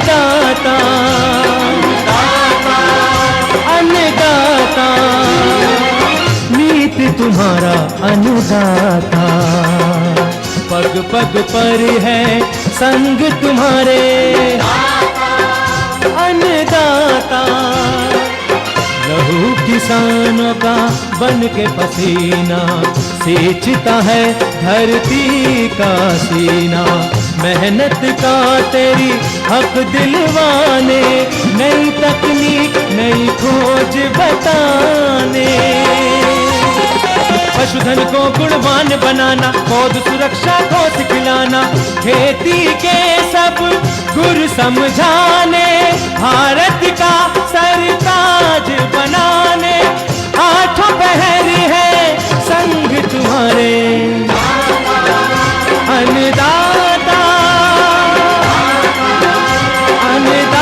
अन्नदाता अन्नदाता, नीत तुम्हारा अन्नदाता। पग पग पर है संग तुम्हारे अन्नदाता। लहू किसानों का बन के पसीना सींचता है धरती का सीना। मेहनत का तेरी हक दिलवाने, नई तकनीक नई खोज बताने। पशुधन को गुणवान बनाना, पौध सुरक्षा को सिखलाना, खेती के सब गुर समझाने, भारत का सरताज बनाने। आठों पहर है संग तुम्हारे अन्नदाता अन्नदाता।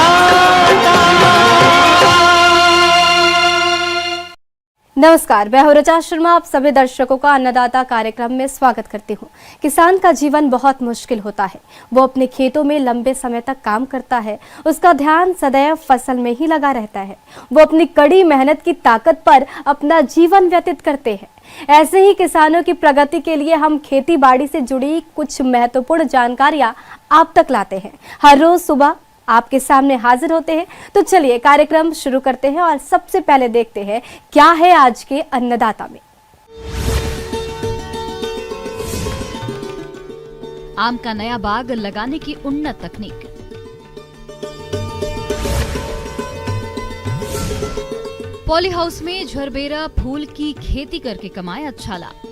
नमस्कार, मैं हूं रचा शर्मा। आप सभी दर्शकों का अन्नदाता कार्यक्रम में स्वागत करती हूं। किसान का जीवन बहुत मुश्किल होता है। वो अपने खेतों में लंबे समय तक काम करता है, उसका ध्यान सदैव फसल में ही लगा रहता है। वो अपनी कड़ी मेहनत की ताकत पर अपना जीवन व्यतीत करते हैं। ऐसे ही किसानों की प्रगति के लिए हम खेती बाड़ी से जुड़ी कुछ महत्वपूर्ण जानकारियां आप तक लाते हैं। हर रोज सुबह आपके सामने हाजिर होते हैं। तो चलिए कार्यक्रम शुरू करते हैं और सबसे पहले देखते हैं क्या है आज के अन्नदाता में। आम का नया बाग लगाने की उन्नत तकनीक। पॉली हाउस में झरबेरा फूल की खेती करके कमाए अच्छा लाभ।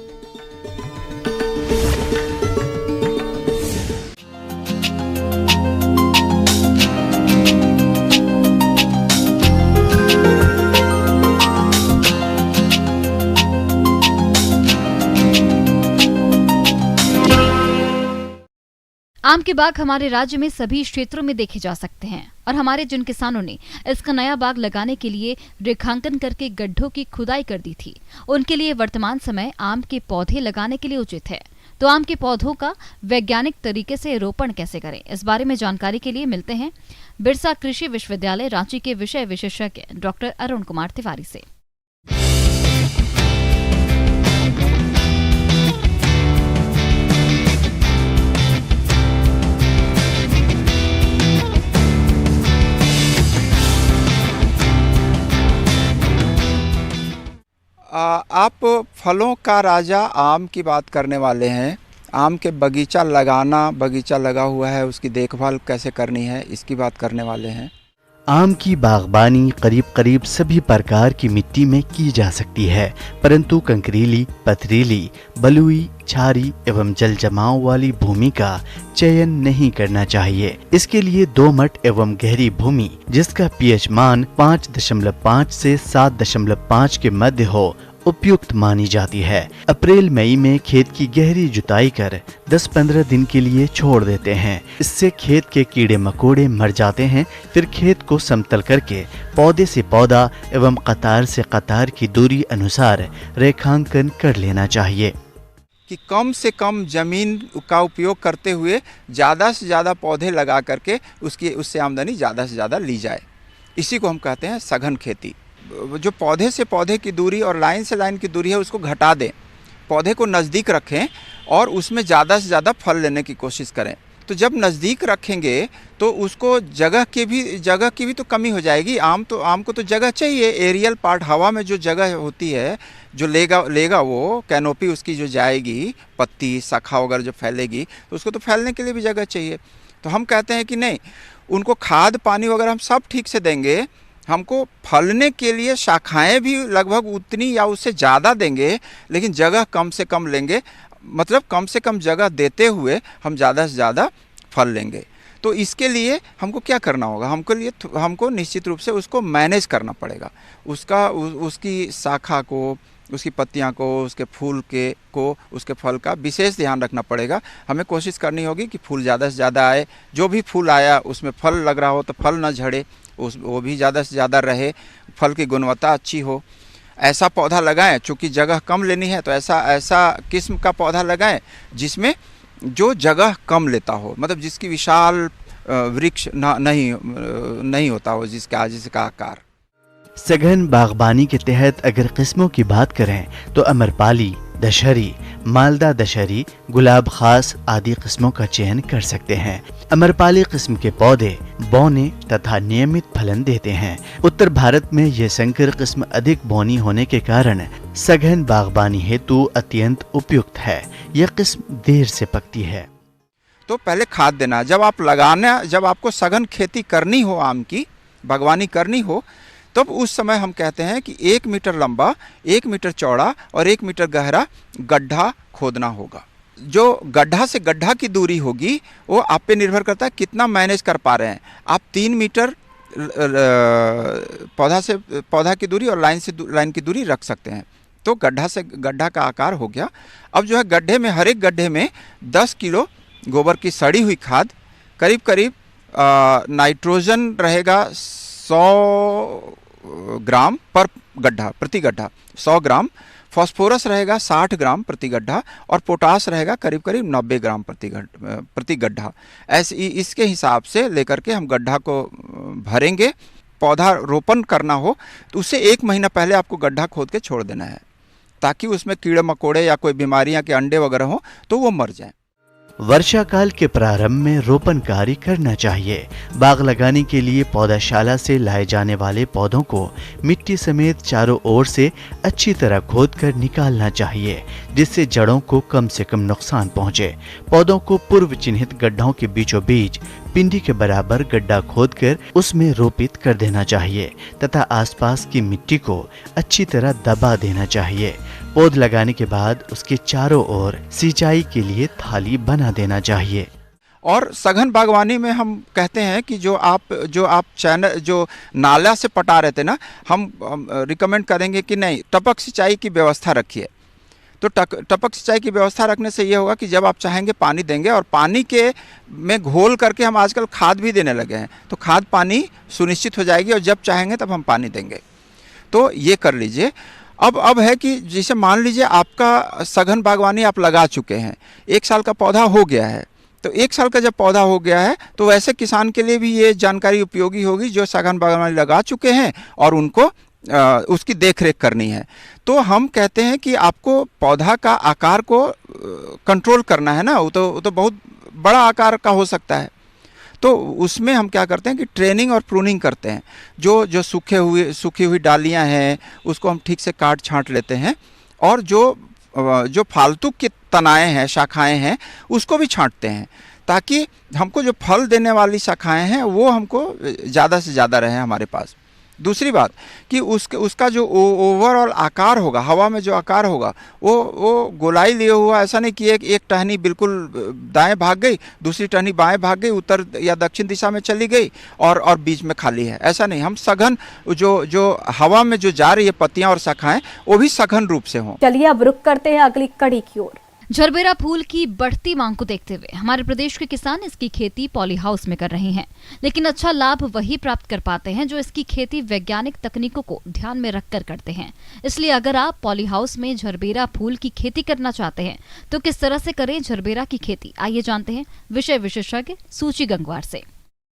आम के बाग हमारे राज्य में सभी क्षेत्रों में देखे जा सकते हैं और हमारे जिन किसानों ने इसका नया बाग लगाने के लिए रेखांकन करके गड्ढों की खुदाई कर दी थी, उनके लिए वर्तमान समय आम के पौधे लगाने के लिए उचित है। तो आम के पौधों का वैज्ञानिक तरीके से रोपण कैसे करें, इस बारे में जानकारी के लिए मिलते हैं बिरसा कृषि विश्वविद्यालय रांची के विषय विशेषज्ञ डॉक्टर अरुण कुमार तिवारी से। आप फलों का राजा आम की बात करने वाले हैं। आम के बगीचा लगाना, बगीचा लगा हुआ है, उसकी देखभाल कैसे करनी है, इसकी बात करने वाले हैं। आम की बागबानी करीब करीब सभी प्रकार की मिट्टी में की जा सकती है, परंतु कंकरीली, पथरीली, बलुई, छारी एवं जल जमाव वाली भूमि का चयन नहीं करना चाहिए। इसके लिए दोमट एवं गहरी भूमि जिसका पीएच मान 5.5 से 7.5 के मध्य हो उपयुक्त मानी जाती है। अप्रैल मई में खेत की गहरी जुताई कर 10-15 दिन के लिए छोड़ देते हैं। इससे खेत के कीड़े मकोड़े मर जाते हैं। फिर खेत को समतल करके पौधे से पौधा एवं कतार से कतार की दूरी अनुसार रेखांकन कर लेना चाहिए कि कम से कम जमीन का उपयोग करते हुए ज़्यादा से ज़्यादा पौधे लगा करके उससे आमदनी ज़्यादा से ज़्यादा ली जाए। इसी को हम कहते हैं सघन खेती। जो पौधे से पौधे की दूरी और लाइन से लाइन की दूरी है उसको घटा दें, पौधे को नज़दीक रखें और उसमें ज़्यादा से ज़्यादा फल लेने की कोशिश करें। तो जब नज़दीक रखेंगे तो उसको जगह की भी तो कमी हो जाएगी। आम को तो जगह चाहिए। एरियल पार्ट, हवा में जो जगह होती है जो लेगा वो कैनोपी उसकी जो जाएगी, पत्ती शाखा वगैरह जो फैलेगी, तो उसको तो फैलने के लिए भी जगह चाहिए। तो हम कहते हैं कि नहीं, उनको खाद पानी वगैरह हम सब ठीक से देंगे, हमको फलने के लिए शाखाएं भी लगभग उतनी या उससे ज़्यादा देंगे, लेकिन जगह कम से कम लेंगे। मतलब कम से कम जगह देते हुए हम ज़्यादा से ज़्यादा फल लेंगे। तो इसके लिए हमको क्या करना होगा? हमको निश्चित रूप से उसको मैनेज करना पड़ेगा। उसकी शाखा को, उसकी पत्तियां को, उसके फूल को, उसके फल का विशेष ध्यान रखना पड़ेगा। हमें कोशिश करनी होगी कि फूल ज़्यादा से ज़्यादा आए। जो भी फूल आया उसमें फल लग रहा हो तो फल न झड़े, वो भी ज़्यादा से ज़्यादा रहे, फल की गुणवत्ता अच्छी हो। ऐसा पौधा लगाएं, चूँकि जगह कम लेनी है तो ऐसा किस्म का पौधा लगाएं जिसमें जो जगह कम लेता हो, मतलब जिसकी विशाल वृक्ष नहीं होता हो जिसका आकार। सघन बागबानी के तहत अगर किस्मों की बात करें तो अमरपाली, दशहरी, मालदा दशहरी, गुलाब खास आदि किस्मों का चयन कर सकते हैं। अमरपाली किस्म के पौधे बौने तथा नियमित फलन देते हैं। उत्तर भारत में ये संकर किस्म अधिक बौनी होने के कारण सघन बागबानी हेतु अत्यंत उपयुक्त है। यह किस्म देर से पकती है। तो पहले खाद देना, जब आपको सघन खेती करनी हो, आम की बागवानी करनी हो, तब उस समय हम कहते हैं कि 1 मीटर लंबा, 1 मीटर चौड़ा और 1 मीटर गहरा गड्ढा खोदना होगा। जो गड्ढा से गड्ढा की दूरी होगी वो आप पे निर्भर करता है कितना मैनेज कर पा रहे हैं। आप 3 मीटर पौधा से पौधा की दूरी और लाइन से लाइन की दूरी रख सकते हैं। तो गड्ढा से गड्ढा का आकार हो गया। अब जो है गड्ढे में, हर एक गड्ढे में 10 किलो गोबर की सड़ी हुई खाद, करीब करीब नाइट्रोजन रहेगा 100 ग्राम पर गड्ढा, प्रति गड्ढा 100 ग्राम, फास्फोरस रहेगा 60 ग्राम प्रति गड्ढा और पोटास रहेगा करीब करीब 90 ग्राम प्रति गड्ढा। ऐसे इसके हिसाब से लेकर के हम गड्ढा को भरेंगे। पौधा रोपण करना हो तो उससे 1 महीना पहले आपको गड्ढा खोद के छोड़ देना है, ताकि उसमें कीड़े मकोड़े या कोई बीमारियां के अंडे वगैरह हो तो वो मर जाएं। वर्षा काल के प्रारंभ में रोपण कार्य करना चाहिए। बाग लगाने के लिए पौधाशाला से लाए जाने वाले पौधों को मिट्टी समेत चारों ओर से अच्छी तरह खोदकर निकालना चाहिए, जिससे जड़ों को कम से कम नुकसान पहुंचे। पौधों को पूर्व चिन्हित गड्ढों के बीचों बीच पिंडी के बराबर गड्ढा खोदकर उसमें रोपित कर देना चाहिए तथा आसपास की मिट्टी को अच्छी तरह दबा देना चाहिए। पौध लगाने के बाद उसके चारों ओर सिंचाई के लिए थाली बना देना चाहिए। और सघन बागवानी में हम कहते हैं कि जो आप जो नाला से पटा रहे थे ना, हम रिकमेंड करेंगे कि नहीं, टपक सिंचाई की व्यवस्था रखिए। तो टपक सिंचाई की व्यवस्था रखने से ये होगा कि जब आप चाहेंगे पानी देंगे, और पानी के में घोल करके हम आजकल खाद भी देने लगे हैं, तो खाद पानी सुनिश्चित हो जाएगी और जब चाहेंगे तब हम पानी देंगे। तो ये कर लीजिए। अब है कि जैसे मान लीजिए आपका सघन बागवानी आप लगा चुके हैं, 1 साल का पौधा हो गया है, तो 1 साल का जब पौधा हो गया है तो वैसे किसान के लिए भी ये जानकारी उपयोगी होगी जो सघन बागवानी लगा चुके हैं और उनको उसकी देखरेख करनी है। तो हम कहते हैं कि आपको पौधा का आकार को कंट्रोल करना है ना, वो तो बहुत बड़ा आकार का हो सकता है। तो उसमें हम क्या करते हैं कि ट्रेनिंग और प्रूनिंग करते हैं। जो सूखी हुई डालियां हैं उसको हम ठीक से काट छांट लेते हैं, और जो फालतू के तनाएं हैं, शाखाएं हैं, उसको भी छांटते हैं, ताकि हमको जो फल देने वाली शाखाएं हैं वो हमको ज़्यादा से ज़्यादा रहे हमारे पास। दूसरी बात कि उसका जो ओवरऑल आकार होगा, हवा में जो आकार होगा वो गोलाई लिए हुआ, ऐसा नहीं कि एक टहनी बिल्कुल दाएं भाग गई, दूसरी टहनी बाएं भाग गई, उत्तर या दक्षिण दिशा में चली गई और बीच में खाली है, ऐसा नहीं। हम सघन जो हवा में जो जा रही है पत्तियां और शाखाएं, वो भी सघन रूप से हों। चलिए अब रुक करते हैं अगली कड़ी की ओर। झरबेरा फूल की बढ़ती मांग को देखते हुए हमारे प्रदेश के किसान इसकी खेती पॉली हाउस में कर रहे हैं, लेकिन अच्छा लाभ वही प्राप्त कर पाते हैं जो इसकी खेती वैज्ञानिक तकनीकों को ध्यान में रखकर करते हैं। इसलिए अगर आप पॉली हाउस में झरबेरा फूल की खेती करना चाहते हैं तो किस तरह से करें झरबेरा की खेती, आइए जानते हैं विषय विशेषज्ञ सूची गंगवार से।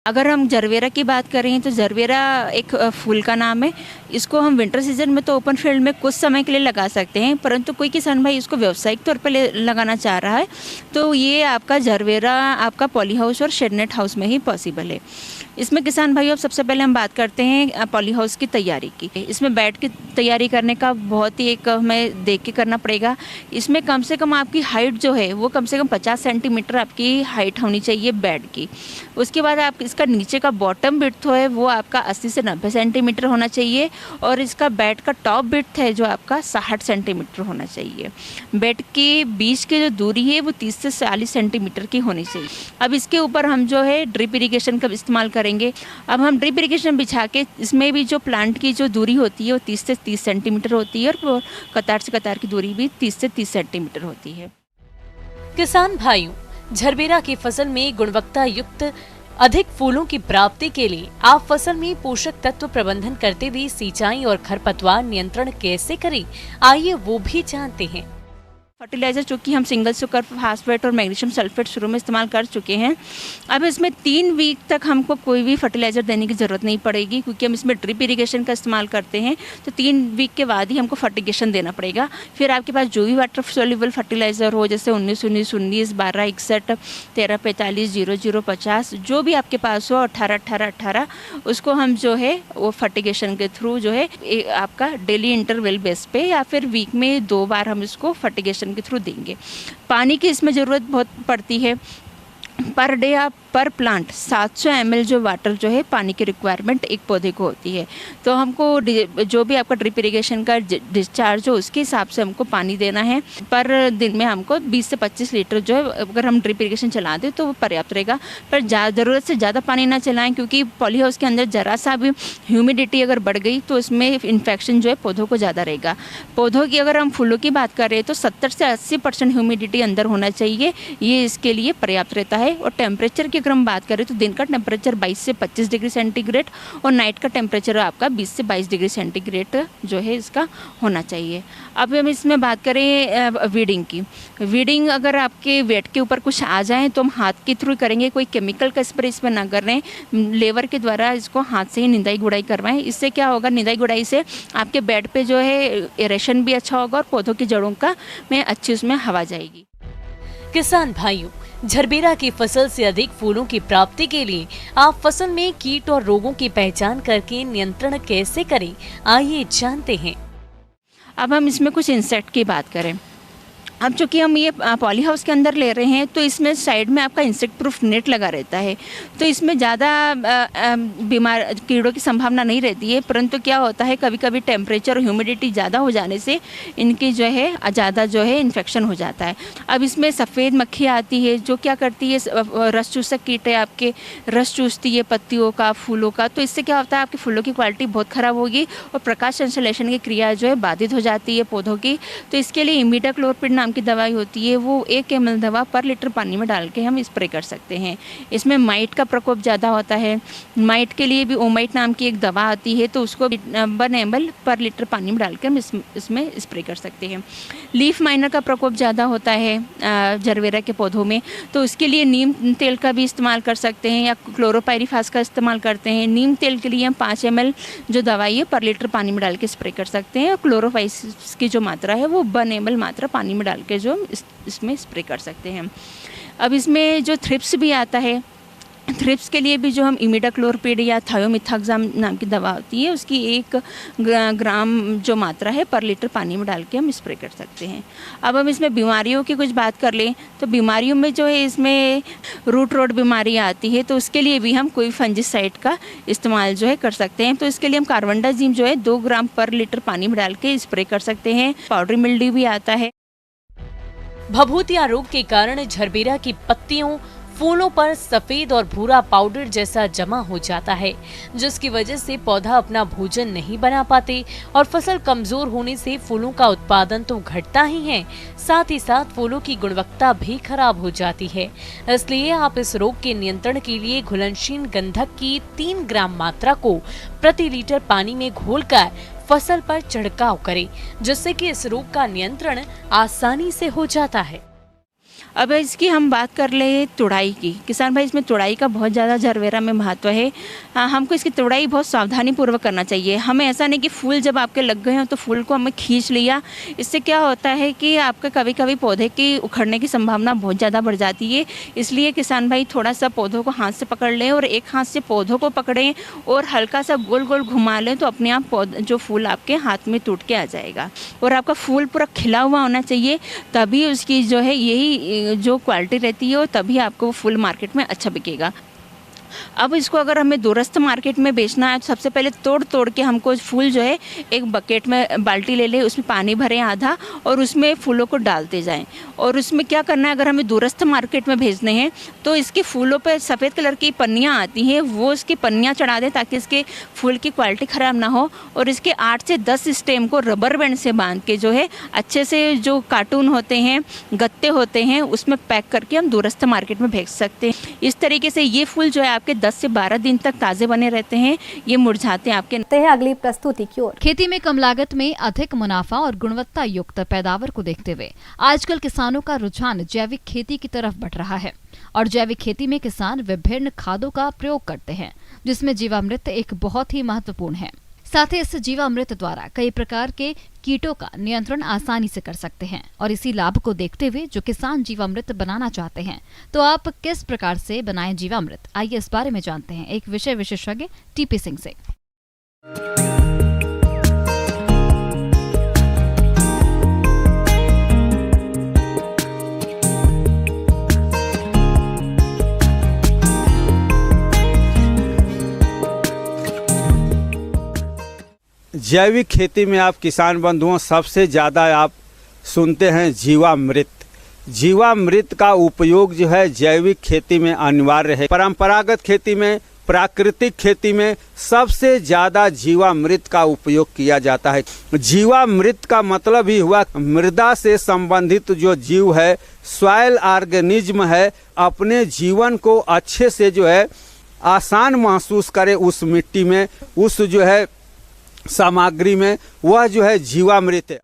अगर हम झरबेरा की बात करें तो झरबेरा एक फूल का नाम है। इसको हम विंटर सीजन में तो ओपन फील्ड में कुछ समय के लिए लगा सकते हैं, परंतु कोई किसान भाई इसको व्यावसायिक तौर पर लगाना चाह रहा है तो ये आपका झरबेरा आपका पॉली हाउस और शेडनेट हाउस में ही पॉसिबल है। इसमें किसान भाइयों अब सबसे पहले हम बात करते हैं पॉली हाउस की तैयारी की। इसमें बेड की तैयारी करने का बहुत ही एक हमें देख के करना पड़ेगा। इसमें कम से कम आपकी हाइट जो है वो कम से कम 50 सेंटीमीटर आपकी हाइट होनी चाहिए बेड की। उसके बाद आप इसका नीचे का बॉटम विड्थ है वो आपका 80 से 90 सेंटीमीटर होना चाहिए, और इसका बेड का टॉप विड्थ है जो आपका 60 सेंटीमीटर होना चाहिए। बेड के बीच की जो दूरी है वो 30 से 40 सेंटीमीटर की होनी चाहिए। अब इसके ऊपर हम जो है ड्रिप इरिगेशन का इस्तेमाल करेंगे। अब हम ड्रिप इरिगेशन बिछा के इसमें भी जो प्लांट की जो दूरी होती है वो 30 से 30 सेंटीमीटर होती है, और कतार से कतार की दूरी भी 30 से 30 सेंटीमीटर होती है। किसान भाइयों, झरबेरा की फसल में गुणवत्ता युक्त अधिक फूलों की प्राप्ति के लिए आप फसल में पोषक तत्व प्रबंधन करते हुए सिंचाई और खरपतवार नियंत्रण कैसे करें, आइए वो भी जानते हैं। फर्टिलाइज़र चूँकि हम सिंगल सुपर फास्फेट और मैग्नीशियम सल्फेट शुरू में इस्तेमाल कर चुके हैं, अब इसमें 3 वीक तक हमको कोई भी फर्टिलाइज़र देने की ज़रूरत नहीं पड़ेगी, क्योंकि हम इसमें ड्रिप इरिगेशन का इस्तेमाल करते हैं। तो 3 वीक के बाद ही हमको फर्टिगेशन देना पड़ेगा। फिर आपके पास जो भी वाटर सोल्यूबल फर्टिलाइज़र हो, जैसे 19-19-19, 12-61, 13-45, 00-50, जो भी आपके पास हो, 18-18-18, उसको हम जो है वो फर्टिगेशन के थ्रू जो है आपका डेली इंटरवल बेस पे या फिर वीक में 2 बार हम इसको फर्टिगेशन के थ्रू देंगे। पानी की इसमें ज़रूरत बहुत पड़ती है। पर डे आप पर प्लांट 700 ml जो वाटर जो है पानी की रिक्वायरमेंट एक पौधे को होती है। तो हमको जो भी आपका ड्रिप इरिगेशन का डिस्चार्ज हो उसके हिसाब से हमको पानी देना है। पर दिन में हमको 20 से 25 लीटर जो है अगर हम ड्रिप इरिगेशन चला दें तो वो पर्याप्त रहेगा। पर ज़रूरत से ज़्यादा पानी ना चलाएं, क्योंकि पॉली हाउस के अंदर ज़रा सा भी ह्यूमिडिटी अगर बढ़ गई तो इसमें इन्फेक्शन जो है पौधों को ज़्यादा रहेगा। पौधों की अगर हम फूलों की बात करें तो 70 से 80% ह्यूमिडिटी अंदर होना चाहिए, ये इसके लिए पर्याप्त रहता है। और टेम्परेचर की अगर हम बात करें तो दिन का टेम्परेचर 22 से 25 डिग्री सेंटीग्रेड और नाइट का टेम्परेचर आपका 20 से 22 डिग्री सेंटीग्रेड जो है इसका होना चाहिए। अब हम इसमें बात करें वीडिंग की। वीडिंग अगर आपके वेट के ऊपर कुछ आ जाए तो हम हाथ के थ्रू करेंगे, कोई केमिकल का स्प्रे इसमें ना कर रहे हैं, लेवर के द्वारा इसको हाथ से ही निंदाई गुड़ाई करवाएं। इससे क्या होगा, निंदाई गुड़ाई से आपके बेड पे जो है एरेशन भी अच्छा होगा और पौधों की जड़ों का में अच्छी उसमें हवा जाएगी। किसान भाइयों, झरबेरा की फसल से अधिक फूलों की प्राप्ति के लिए आप फसल में कीट और रोगों की पहचान करके नियंत्रण कैसे करें, आइए जानते हैं। अब हम इसमें कुछ इंसेक्ट की बात करें। अब चूँकि हम ये पॉली हाउस के अंदर ले रहे हैं तो इसमें साइड में आपका इंसेक्ट प्रूफ नेट लगा रहता है, तो इसमें ज़्यादा बीमार कीड़ों की संभावना नहीं रहती है। परंतु क्या होता है, कभी कभी टेम्परेचर और ह्यूमिडिटी ज़्यादा हो जाने से इनकी जो है ज़्यादा जो है इन्फेक्शन हो जाता है। अब इसमें सफ़ेद मक्खी आती है जो क्या करती है, रस चूसक कीट है, आपके रस चूसती है पत्तियों का, फूलों का। तो इससे क्या होता है, आपके फूलों की क्वालिटी बहुत ख़राब होगी और प्रकाश संश्लेषण की क्रिया जो है बाधित हो जाती है पौधों की। तो इसके लिए इमिडाक्लोपरिड की दवाई होती है, वो 1 ml दवा पर लीटर पानी में डाल के हम स्प्रे कर सकते हैं। इसमें माइट का प्रकोप ज़्यादा होता है, माइट के लिए भी ओमाइट नाम की एक दवा आती है, तो उसको 1 ml पर लीटर पानी में डाल के हम इसमें स्प्रे कर सकते हैं। लीफ माइनर का प्रकोप ज़्यादा होता है झरबेरा के पौधों में, तो उसके लिए नीम तेल का भी इस्तेमाल कर सकते हैं या क्लोरोपाइरीफास का इस्तेमाल करते हैं। नीम तेल के लिए हम 5 ml जो दवाई है पर लीटर पानी में डाल के स्प्रे कर सकते हैं और क्लोरोपाइरीफास की जो मात्रा है वो 1 ml मात्रा पानी में डाल के जो इसमें स्प्रे कर सकते हैं। अब इसमें जो थ्रिप्स भी आता है, थ्रिप्स के लिए भी जो हम इमिडाक्लोपरिड या थायोमिथाक्साम नाम की दवा होती है उसकी 1 ग्राम जो मात्रा है पर लीटर पानी में डाल के हम स्प्रे कर सकते हैं। अब हम इसमें बीमारियों की कुछ बात कर लें तो बीमारियों में जो है इसमें रूट रोड बीमारी आती है, तो उसके लिए भी हम कोई फंजिसाइड का इस्तेमाल जो है कर सकते हैं। तो इसके लिए हम कार्बनडाजिम जो है 2 ग्राम पर लीटर पानी में डाल के स्प्रे कर सकते हैं। पाउडरी मिल्ड्यू भी आता है। भभूतिया रोग के कारण झरबेरा की पत्तियों, फूलों पर सफेद और भूरा पाउडर जैसा जमा हो जाता है, जिसकी वजह से पौधा अपना भोजन नहीं बना पाते और फसल कमजोर होने से फूलों का उत्पादन तो घटता ही है, साथ ही साथ फूलों की गुणवत्ता भी खराब हो जाती है। इसलिए आप इस रोग के नियंत्रण के लिए घुलनशील गंधक की 3 ग्राम मात्रा को प्रति लीटर पानी में घोलकर फसल पर छिड़काव करें, जिससे कि इस रोग का नियंत्रण आसानी से हो जाता है। अब इसकी हम बात कर ले तुड़ाई की। किसान भाई, इसमें तुड़ाई का बहुत ज़्यादा झरबेरा में महत्व है। हमको इसकी तुड़ाई बहुत सावधानी पूर्वक करना चाहिए। हमें ऐसा नहीं कि फूल जब आपके लग गए हों तो फूल को हमें खींच लिया। इससे क्या होता है कि आपका कभी कभी पौधे की उखड़ने की संभावना बहुत ज़्यादा बढ़ जाती है। इसलिए किसान भाई थोड़ा सा पौधों को हाथ से पकड़ लें और एक हाथ से पौधों को पकड़ें और हल्का सा गोल गोल घुमा लें, तो अपने आप जो फूल आपके हाथ में टूट के आ जाएगा। और आपका फूल पूरा खिला हुआ होना चाहिए, तभी उसकी जो है यही जो क्वालिटी रहती है और तभी आपको वो फूल मार्केट में अच्छा बिकेगा। अब इसको अगर हमें दूरस्थ मार्केट में बेचना है तो सबसे पहले तोड़ के हमको फूल जो है एक बकेट में बाल्टी ले ले, उसमें पानी भरें आधा और उसमें फूलों को डालते जाएं। और उसमें क्या करना है, अगर हमें दूरस्थ मार्केट में भेजने हैं तो इसके फूलों पे सफ़ेद कलर की पन्नियाँ आती हैं, वो इसकी पन्नियाँ चढ़ा दें ताकि इसके फूल की क्वालिटी ख़राब ना हो। और इसके 8 से 10 स्टेम को रबर बैंड से बांध के जो है अच्छे से जो कार्टून होते हैं, गत्ते होते हैं, उसमें पैक करके हम दूरस्थ मार्केट में भेज सकते हैं। इस तरीके से ये फूल जो है आपके 10 से 12 दिन तक ताज़े बने रहते हैं, ये मुरझाते हैं आपके। हैं अगली प्रस्तुति की ओर। खेती में कम लागत में अधिक मुनाफा और गुणवत्ता युक्त पैदावार को देखते हुए आजकल किसानों का रुझान जैविक खेती की तरफ बढ़ रहा है और जैविक खेती में किसान विभिन्न खादों का प्रयोग करते हैं, जिसमें जीवामृत एक बहुत ही महत्वपूर्ण है। साथ ही इस जीवामृत द्वारा कई प्रकार के कीटों का नियंत्रण आसानी से कर सकते हैं और इसी लाभ को देखते हुए जो किसान जीवामृत बनाना चाहते हैं तो आप किस प्रकार से बनाएं जीवामृत, आइए इस बारे में जानते हैं एक विषय विशेषज्ञ टीपी सिंह से। जैविक खेती में आप किसान बंधुओं सबसे ज़्यादा आप सुनते हैं जीवामृत। जीवामृत का उपयोग जो है जैविक खेती में अनिवार्य है। परंपरागत खेती में, प्राकृतिक खेती में सबसे ज़्यादा जीवामृत का उपयोग किया जाता है। जीवामृत का मतलब ही हुआ मृदा से संबंधित जो जीव है, सॉइल ऑर्गेनिज्म है, अपने जीवन को अच्छे से जो है आसान महसूस करे उस मिट्टी में, उस जो है सामग्री में, वह जो है जीवामृत है।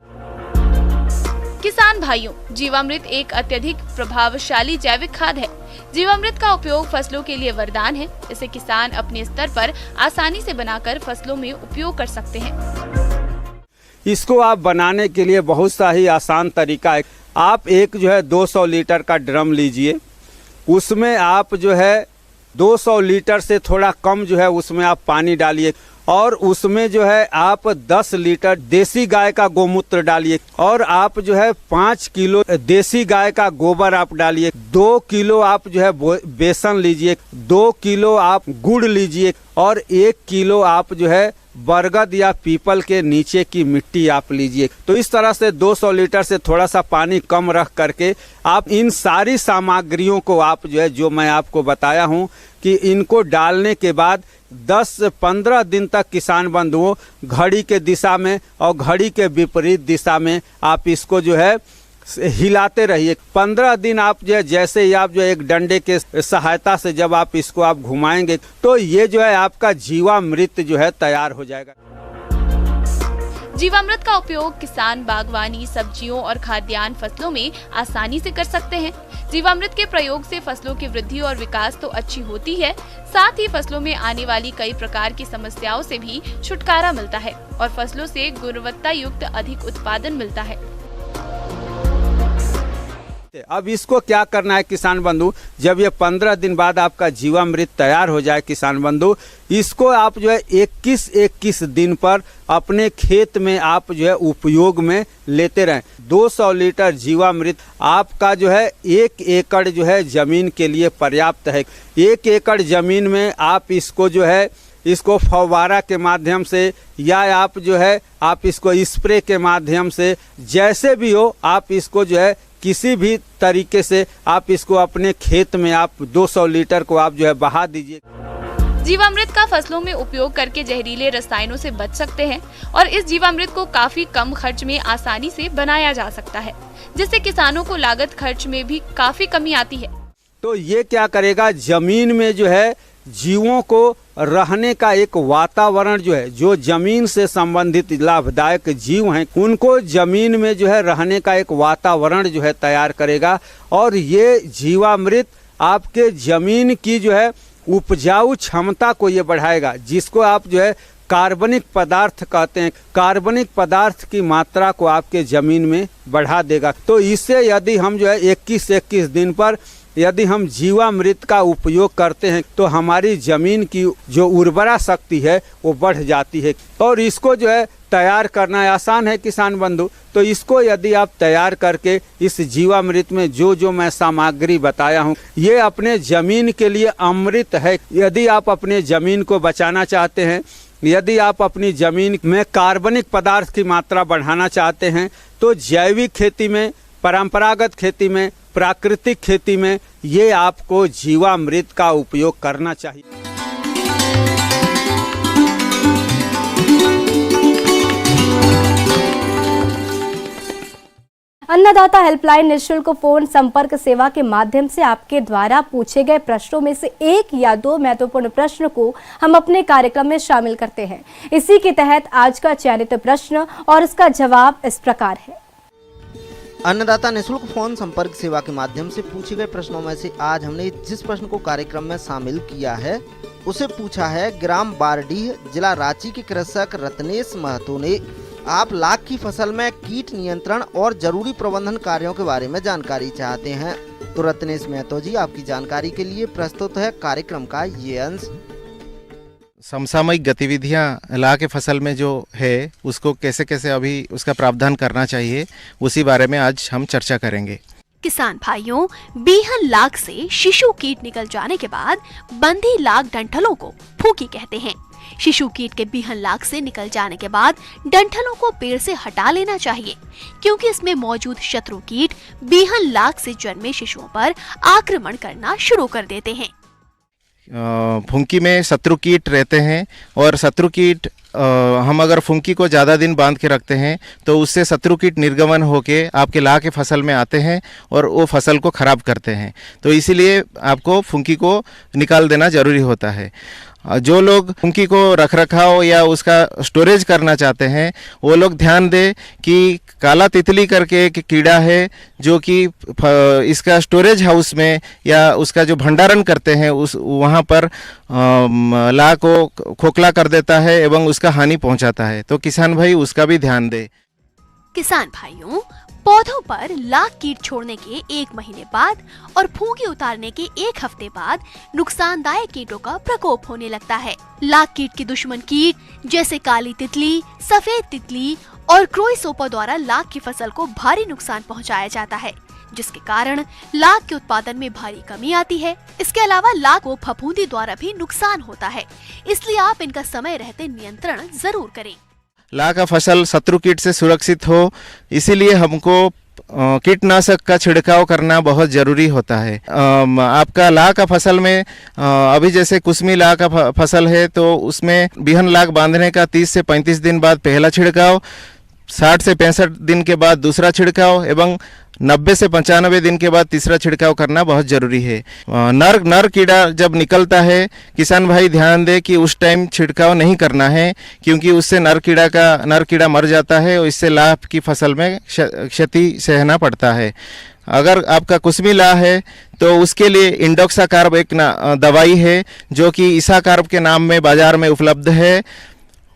किसान भाइयों, जीवामृत एक अत्यधिक प्रभावशाली जैविक खाद है। जीवामृत का उपयोग फसलों के लिए वरदान है। इसे किसान अपने स्तर पर आसानी से बनाकर फसलों में उपयोग कर सकते हैं। इसको आप बनाने के लिए बहुत सा ही आसान तरीका है। आप एक जो है 200 लीटर का ड्रम लीजिए, उसमें आप जो है 200 लीटर से थोड़ा कम जो है उसमें आप पानी डालिए और उसमें जो है आप 10 लीटर देसी गाय का गोमूत्र डालिए और आप जो है 5 किलो देसी गाय का गोबर आप डालिए, 2 किलो आप जो है बेसन लीजिए, 2 किलो आप गुड़ लीजिए और 1 किलो आप जो है बरगद या पीपल के नीचे की मिट्टी आप लीजिए। तो इस तरह से 200 लीटर से थोड़ा सा पानी कम रख करके आप इन सारी सामग्रियों को आप जो है, जो मैं आपको बताया हूँ कि इनको डालने के बाद 10 से 15 दिन तक किसान बंधुओं घड़ी के दिशा में और घड़ी के विपरीत दिशा में आप इसको जो है हिलाते रहिए। 15 दिन आप जो है जैसे ही आप जो एक डंडे के सहायता से जब आप इसको आप घुमाएंगे तो ये जो है आपका जीवामृत जो है तैयार हो जाएगा। जीवामृत का उपयोग किसान बागवानी, सब्जियों और खाद्यान्न फसलों में आसानी से कर सकते हैं। जीवामृत के प्रयोग से फसलों की वृद्धि और विकास तो अच्छी होती है, साथ ही फसलों में आने वाली कई प्रकार की समस्याओं से भी छुटकारा मिलता है और फसलों से गुणवत्ता युक्त अधिक उत्पादन मिलता है। अब इसको क्या करना है किसान बंधु, जब ये 15 दिन बाद आपका जीवामृत तैयार हो जाए किसान बंधु, इसको आप जो है 21-21 दिन पर अपने खेत में आप जो है उपयोग में लेते रहें। 200 लीटर जीवामृत आपका जो है 1 एकड़ जो है जमीन के लिए पर्याप्त है। 1 एकड़ जमीन में आप इसको जो है इसको फव्वारा के माध्यम से या आप जो है आप इसको स्प्रे के माध्यम से, जैसे भी हो आप इसको जो है किसी भी तरीके से आप इसको अपने खेत में आप 200 लीटर को आप जो है बहा दीजिए। जीवामृत का फसलों में उपयोग करके जहरीले रसायनों से बच सकते हैं और इस जीवामृत को काफी कम खर्च में आसानी से बनाया जा सकता है, जिससे किसानों को लागत खर्च में भी काफी कमी आती है। तो ये क्या करेगा, जमीन में जो है जीवों को रहने का एक वातावरण जो है, जो जमीन से संबंधित लाभदायक जीव हैं उनको जमीन में जो है रहने का एक वातावरण जो है तैयार करेगा और ये जीवामृत आपके जमीन की जो है उपजाऊ क्षमता को ये बढ़ाएगा, जिसको आप जो है कार्बनिक पदार्थ कहते हैं। कार्बनिक पदार्थ की मात्रा को आपके जमीन में बढ़ा देगा। तो इससे यदि हम जो है 21-21 दिन पर यदि हम जीवामृत का उपयोग करते हैं तो हमारी जमीन की जो उर्वरा शक्ति है वो बढ़ जाती है और इसको जो है तैयार करना आसान है किसान बंधु। तो इसको यदि आप तैयार करके इस जीवामृत में जो जो मैं सामग्री बताया हूँ, ये अपने जमीन के लिए अमृत है। यदि आप अपने जमीन को बचाना चाहते हैं, यदि आप अपनी जमीन में कार्बनिक पदार्थ की मात्रा बढ़ाना चाहते हैं तो जैविक खेती में, परंपरागत खेती में, प्राकृतिक खेती में ये आपको जीवामृत का उपयोग करना चाहिए। अन्नदाता हेल्पलाइन निःशुल्क फोन संपर्क सेवा के माध्यम से आपके द्वारा पूछे गए प्रश्नों में से एक या दो महत्वपूर्ण प्रश्न को हम अपने कार्यक्रम में शामिल करते हैं। इसी के तहत आज का चयनित प्रश्न और उसका जवाब इस प्रकार है। अन्नदाता निःशुल्क फोन संपर्क सेवा के माध्यम से पूछे गए प्रश्नों में से आज हमने जिस प्रश्न को कार्यक्रम में शामिल किया है उसे पूछा है ग्राम बारडीह, जिला रांची के कृषक रत्नेश महतो ने। आप लाख की फसल में कीट नियंत्रण और जरूरी प्रबंधन कार्यों के बारे में जानकारी चाहते हैं, तो रत्नेश महतो जी, आपकी जानकारी के लिए प्रस्तुत है कार्यक्रम का ये अंश। समसामयिक गतिविधियां लाख के फसल में जो है उसको कैसे कैसे अभी उसका प्रावधान करना चाहिए, उसी बारे में आज हम चर्चा करेंगे। किसान भाइयों, बीहन लाख से शिशु कीट निकल जाने के बाद बंदी लाख डंठलों को फूकी कहते हैं। शिशु कीट के बीहन लाख से निकल जाने के बाद डंठलों को पेड़ से हटा लेना चाहिए, क्योंकि इसमें मौजूद शत्रु कीट बीहन लाख से जन्मे शिशुओं पर आक्रमण करना शुरू कर देते हैं। फुंकी में शत्रु कीट रहते हैं और शत्रु कीट हम अगर फुंकी को ज़्यादा दिन बांध के रखते हैं तो उससे शत्रु कीट निर्गमन होके आपके लाख के फसल में आते हैं और वो फसल को ख़राब करते हैं। तो इसीलिए आपको फुंकी को निकाल देना ज़रूरी होता है। जो लोग फुंकी को रख रखाव या उसका स्टोरेज करना चाहते हैं वो लोग ध्यान दें कि काला तितली करके एक कीड़ा है जो कि इसका स्टोरेज हाउस में या उसका जो भंडारण करते हैं उस वहाँ पर लाख को खोखला कर देता है एवं उसका हानि पहुँचाता है। तो किसान भाई उसका भी ध्यान दें। किसान भाइयों, पौधों पर लाख कीट छोड़ने के 1 महीने बाद और फूंकी उतारने के 1 हफ्ते बाद नुकसानदायक कीटों का प्रकोप होने लगता है। लाख कीट के दुश्मन कीट जैसे काली तितली, सफेद तितली और क्रोइसोपा द्वारा लाख की फसल को भारी नुकसान पहुंचाया जाता है, जिसके कारण लाख के उत्पादन में भारी कमी आती है। इसके अलावा लाख को फफूंदी द्वारा भी नुकसान होता है, इसलिए आप इनका समय रहते नियंत्रण जरूर करें। लाख का फसल शत्रु कीट से सुरक्षित हो, इसीलिए हमको कीटनाशक का छिड़काव करना बहुत ज़रूरी होता है। आपका लाख का फसल में अभी जैसे कुसमी लाख का फसल है तो उसमें बिहन लाख बांधने का 30 से 35 दिन बाद पहला छिड़काव, 60 से 65 दिन के बाद दूसरा छिड़काव एवं 90 से 95 दिन के बाद तीसरा छिड़काव करना बहुत ज़रूरी है। नर कीड़ा जब निकलता है किसान भाई ध्यान दे कि उस टाइम छिड़काव नहीं करना है, क्योंकि उससे नर कीड़ा मर जाता है और इससे लाख की फसल में क्षति सहना पड़ता है। अगर आपका कुसमी लाह है तो उसके लिए इंडोक्साकार्ब एक दवाई है जो कि ईसाकार्ब के नाम में बाजार में उपलब्ध है।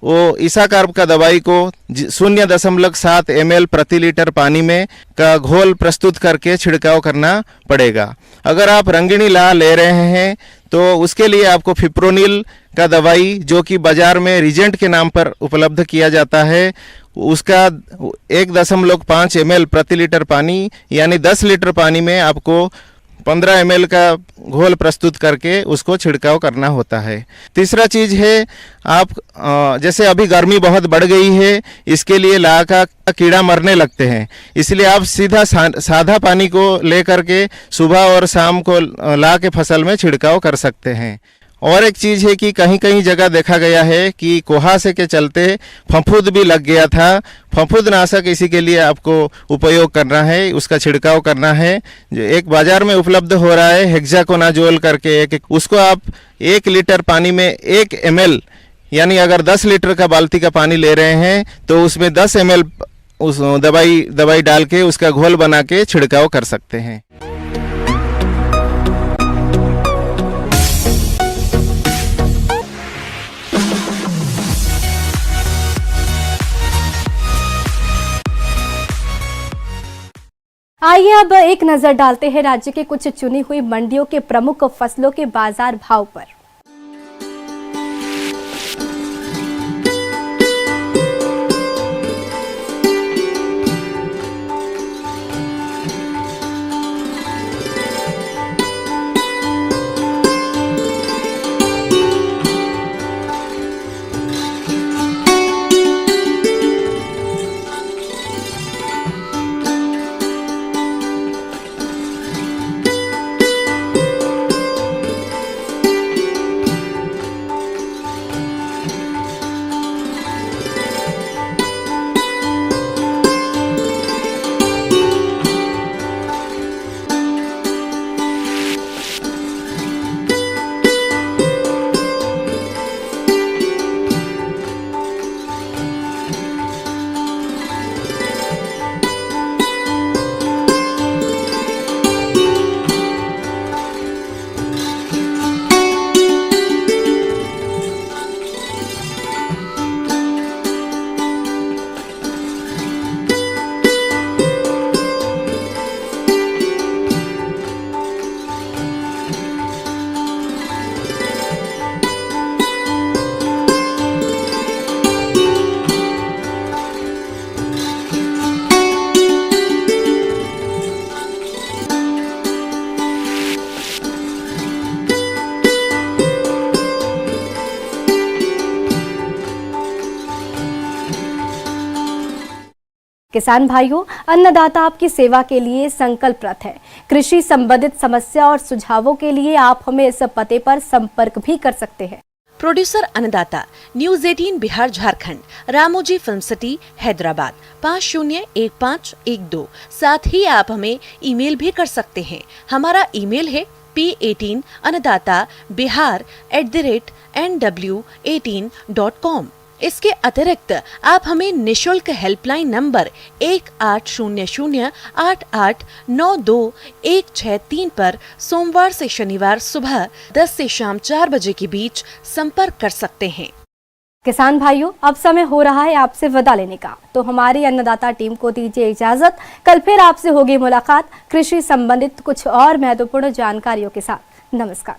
वो ईसाकार्ब का दवाई को 0.7 ml प्रति लीटर पानी में का घोल प्रस्तुत करके छिड़काव करना पड़ेगा। अगर आप रंगीनी लाह ले रहे हैं तो उसके लिए आपको फिप्रोनिल का दवाई जो कि बाजार में रिजेंट के नाम पर उपलब्ध किया जाता है, उसका 1.5 ml प्रति लीटर पानी यानी 10 लीटर पानी में आपको 15 ml का घोल प्रस्तुत करके उसको छिड़काव करना होता है। तीसरा चीज़ है, आप जैसे अभी गर्मी बहुत बढ़ गई है, इसके लिए लाह का कीड़ा मरने लगते हैं, इसलिए आप सीधा सादा पानी को लेकर के सुबह और शाम को लाह के फसल में छिड़काव कर सकते हैं। और एक चीज़ है कि कहीं कहीं जगह देखा गया है कि कुहासे के चलते फफूंद भी लग गया था। फफूंद नाशक इसी के लिए आपको उपयोग करना है, उसका छिड़काव करना है। जो एक बाजार में उपलब्ध हो रहा है हेक्साकोनाजोल करके, उसको आप 1 लीटर पानी में 1 ml यानी अगर 10 लीटर का बाल्टी का पानी ले रहे हैं तो उसमें 10 ml उस दवाई डाल के उसका घोल बना के छिड़काव कर सकते हैं। आइए अब एक नजर डालते हैं राज्य के कुछ चुनी हुई मंडियों के प्रमुख फसलों के बाजार भाव पर। किसान भाइयों, अन्नदाता आपकी सेवा के लिए संकल्परत है। कृषि संबंधित समस्या और सुझावों के लिए आप हमें इस पते पर संपर्क भी कर सकते हैं। प्रोड्यूसर अन्नदाता, news 18 Bihar Jharkhand, Ramoji film city Hyderabad 501512। साथ ही आप हमें ईमेल भी कर सकते हैं। हमारा ईमेल है p18annadatabihar@nw18.com। इसके अतिरिक्त आप हमें निशुल्क हेल्पलाइन नंबर 180088921663 पर सोमवार से शनिवार सुबह 10 से शाम 4 बजे के बीच संपर्क कर सकते हैं। किसान भाइयों, अब समय हो रहा है आपसे विदा लेने का, तो हमारी अन्नदाता टीम को दीजिए इजाजत। कल फिर आपसे होगी मुलाकात कृषि संबंधित कुछ और महत्वपूर्ण जानकारियों के साथ। नमस्कार।